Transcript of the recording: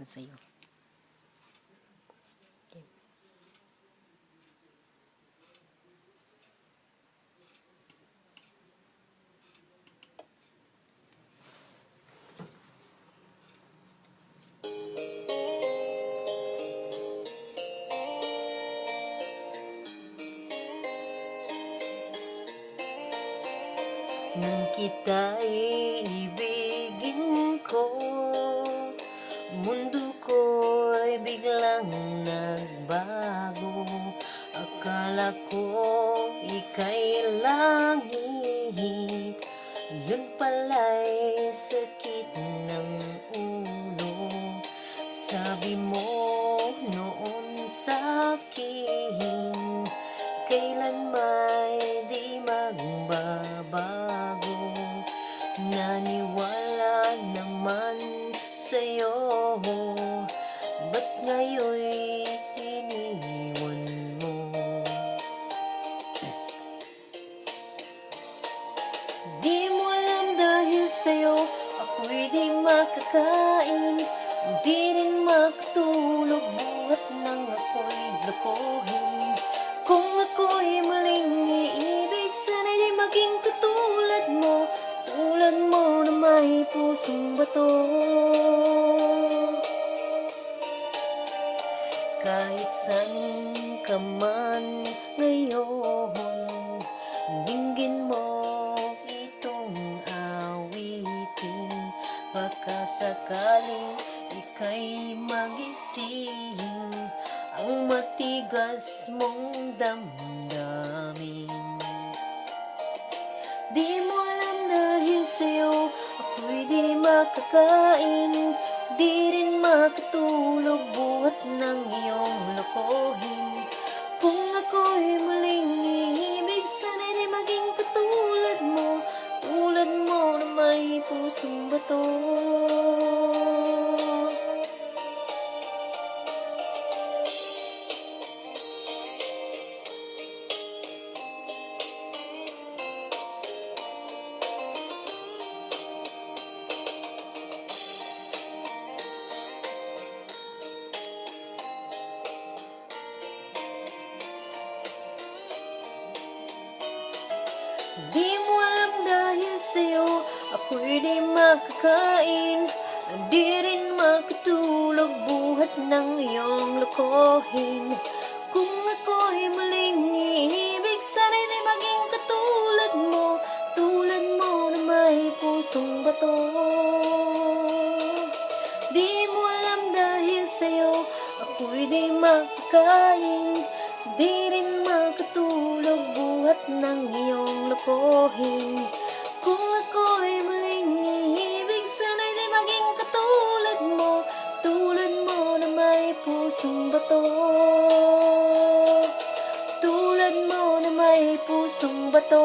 naman sa'yo. Okay. Nang kita'y ibigin ko, mundo ko'y biglang nagbago. Akala ko ika'y langit, yun pala'y sakit ng ulo. Sabi mo noon sa'kin, kailan may di magbabago. Naniwala naman sa'yo, ba't ngayon'y iniwan mo? Di mo alam dahil sa'yo ako'y di makakain, di rin makatulog, buhat nang ako'y lokohin. Kung ako'y maling iibig, sana'y di maging katulad mo, tulad mo na may pusong bato. Kahit saan ka man ngayon, dinggin mo itong awitin. Baka sakaling ika'y magising ang matigas mong damdamin. Di mo alam dahil sa'yo ako'y di makakain, di rin makatulog, buhat ng iyong lokohin. Kung ako'y muling iibig, sana'y di maging katulad mo, tulad mo na may pusong bato. Di mo alam dahil sa'yo ako'y di makakain, di rin makatulog, buhat ng iyong lokohin. Kung ako'y muling iibig, sana'y di maging katulad mo, tulad mo na may pusong bato. Di mo alam dahil sa'yo ako'y di makakain, di rin makatulog, buhat ng iyong lokohin. Kung ako'y muling iibig, sana'y di maging katulad mo, tulad mo na may pusong bato. Tulad mo na may pusong bato.